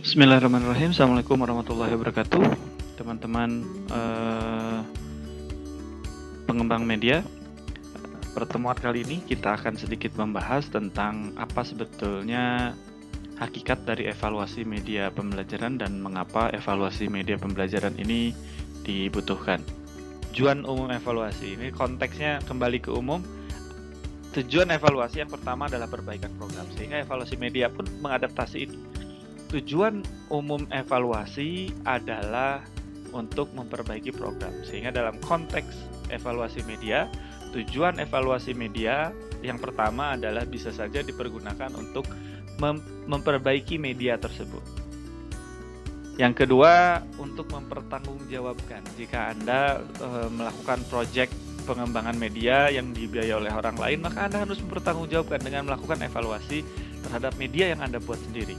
Bismillahirrahmanirrahim. Assalamualaikum warahmatullahi wabarakatuh. Teman-teman pengembang media, pertemuan kali ini kita akan sedikit membahas tentang apa sebetulnya hakikat dari evaluasi media pembelajaran dan mengapa evaluasi media pembelajaran ini dibutuhkan. Tujuan umum evaluasi ini konteksnya kembali ke umum. Tujuan evaluasi yang pertama adalah perbaikan program, sehingga evaluasi media pun mengadaptasi ini. Tujuan umum evaluasi adalah untuk memperbaiki program, sehingga dalam konteks evaluasi media, tujuan evaluasi media yang pertama adalah bisa saja dipergunakan untuk memperbaiki media tersebut. Yang kedua, untuk mempertanggungjawabkan jika Anda melakukan proyek pengembangan media yang dibiayai oleh orang lain, maka Anda harus mempertanggungjawabkan dengan melakukan evaluasi terhadap media yang Anda buat sendiri.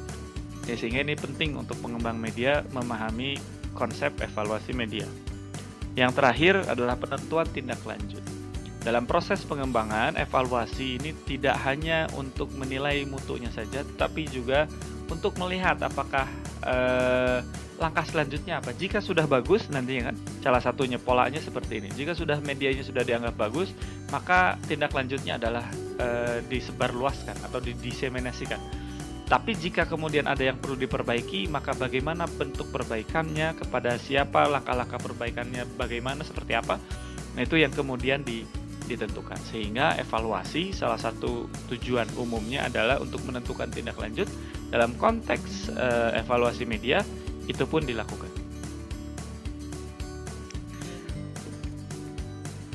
Ya, sehingga ini penting untuk pengembang media memahami konsep evaluasi media. Yang terakhir adalah penentuan tindak lanjut. Dalam proses pengembangan, evaluasi ini tidak hanya untuk menilai mutunya saja, tetapi juga untuk melihat apakah langkah selanjutnya apa. Jika sudah bagus, nanti kan salah satunya polanya seperti ini. Jika sudah medianya sudah dianggap bagus, maka tindak lanjutnya adalah disebarluaskan atau didiseminasikan. Tapi jika kemudian ada yang perlu diperbaiki, maka bagaimana bentuk perbaikannya, kepada siapa, langkah-langkah perbaikannya, bagaimana, seperti apa. Nah, itu yang kemudian ditentukan. Sehingga evaluasi salah satu tujuan umumnya adalah untuk menentukan tindak lanjut. Dalam konteks evaluasi media, itu pun dilakukan.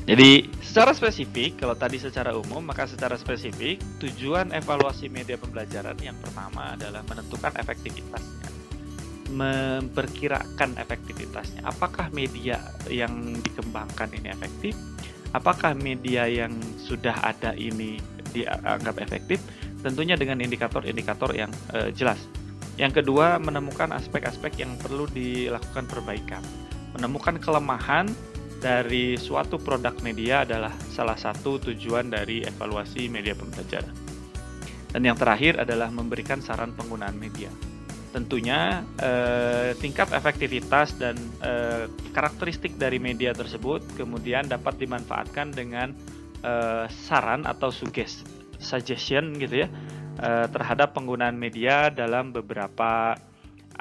Jadi secara spesifik, kalau tadi secara umum, maka secara spesifik tujuan evaluasi media pembelajaran yang pertama adalah menentukan efektivitasnya, memperkirakan efektivitasnya. Apakah media yang dikembangkan ini efektif? Apakah media yang sudah ada ini dianggap efektif? Tentunya dengan indikator-indikator yang jelas. Yang kedua, menemukan aspek-aspek yang perlu dilakukan perbaikan. Menemukan kelemahan dari suatu produk media adalah salah satu tujuan dari evaluasi media pembelajaran. Dan yang terakhir adalah memberikan saran penggunaan media. Tentunya tingkat efektivitas dan karakteristik dari media tersebut kemudian dapat dimanfaatkan dengan saran atau suggestion gitu ya, terhadap penggunaan media dalam beberapa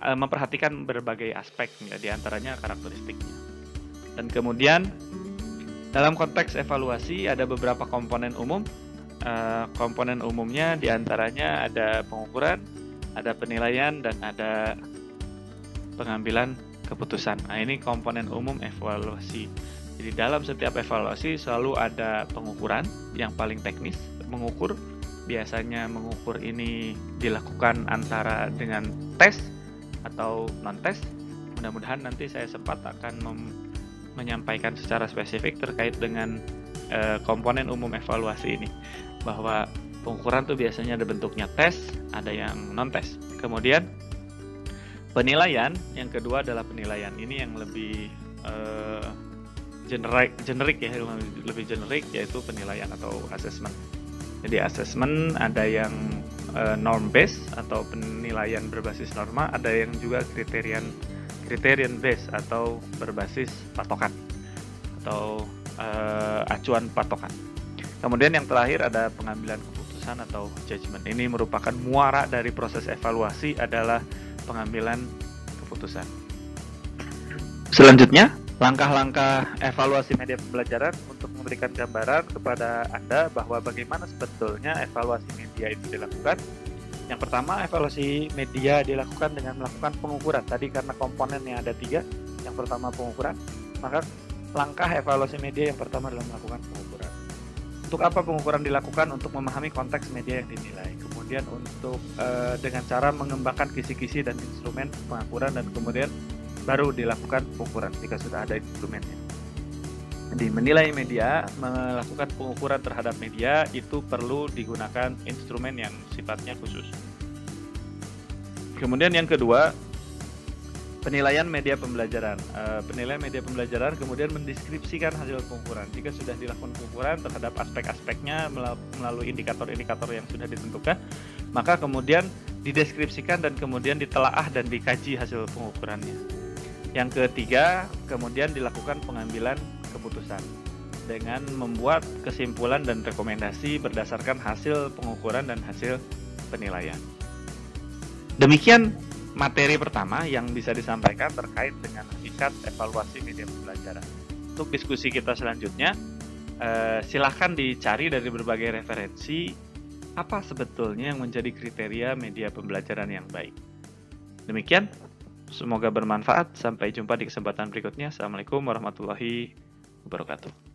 memperhatikan berbagai aspek ya, diantaranya karakteristiknya. Dan kemudian dalam konteks evaluasi ada beberapa komponen umum. Komponen umumnya diantaranya ada pengukuran, ada penilaian, dan ada pengambilan keputusan. Nah, ini komponen umum evaluasi. Jadi dalam setiap evaluasi selalu ada pengukuran yang paling teknis. Mengukur, biasanya mengukur ini dilakukan antara dengan tes atau non-tes. Mudah-mudahan nanti saya sempat akan menyampaikan secara spesifik terkait dengan komponen umum evaluasi ini, bahwa pengukuran tuh biasanya ada bentuknya tes, ada yang non-tes. Kemudian penilaian, yang kedua adalah penilaian. Ini yang lebih generik ya, lebih generik, yaitu penilaian atau assessment. Jadi assessment ada yang norm based atau penilaian berbasis norma, ada yang juga criterion based atau berbasis patokan atau acuan patokan. Kemudian yang terakhir ada pengambilan keputusan atau judgment. Ini merupakan muara dari proses evaluasi adalah pengambilan keputusan. Selanjutnya, langkah-langkah evaluasi media pembelajaran untuk memberikan gambaran kepada Anda bahwa bagaimana sebetulnya evaluasi media itu dilakukan. Yang pertama, evaluasi media dilakukan dengan melakukan pengukuran. Tadi karena komponennya ada 3, yang pertama pengukuran, maka langkah evaluasi media yang pertama adalah melakukan pengukuran. Untuk apa pengukuran dilakukan? Untuk memahami konteks media yang dinilai. Kemudian untuk dengan cara mengembangkan kisi-kisi dan instrumen pengukuran, dan kemudian baru dilakukan pengukuran jika sudah ada instrumennya. Jadi menilai media, melakukan pengukuran terhadap media itu perlu digunakan instrumen yang sifatnya khusus. Kemudian yang kedua, penilaian media pembelajaran. Penilaian media pembelajaran kemudian mendeskripsikan hasil pengukuran. Jika sudah dilakukan pengukuran terhadap aspek-aspeknya melalui indikator-indikator yang sudah ditentukan, maka kemudian dideskripsikan dan kemudian ditelaah dan dikaji hasil pengukurannya. Yang ketiga, kemudian dilakukan pengambilan keputusan dengan membuat kesimpulan dan rekomendasi berdasarkan hasil pengukuran dan hasil penilaian. Demikian materi pertama yang bisa disampaikan terkait dengan hakikat evaluasi media pembelajaran. Untuk diskusi kita selanjutnya, silahkan dicari dari berbagai referensi apa sebetulnya yang menjadi kriteria media pembelajaran yang baik. Demikian, semoga bermanfaat. Sampai jumpa di kesempatan berikutnya. Assalamualaikum warahmatullahi wabarakatuh.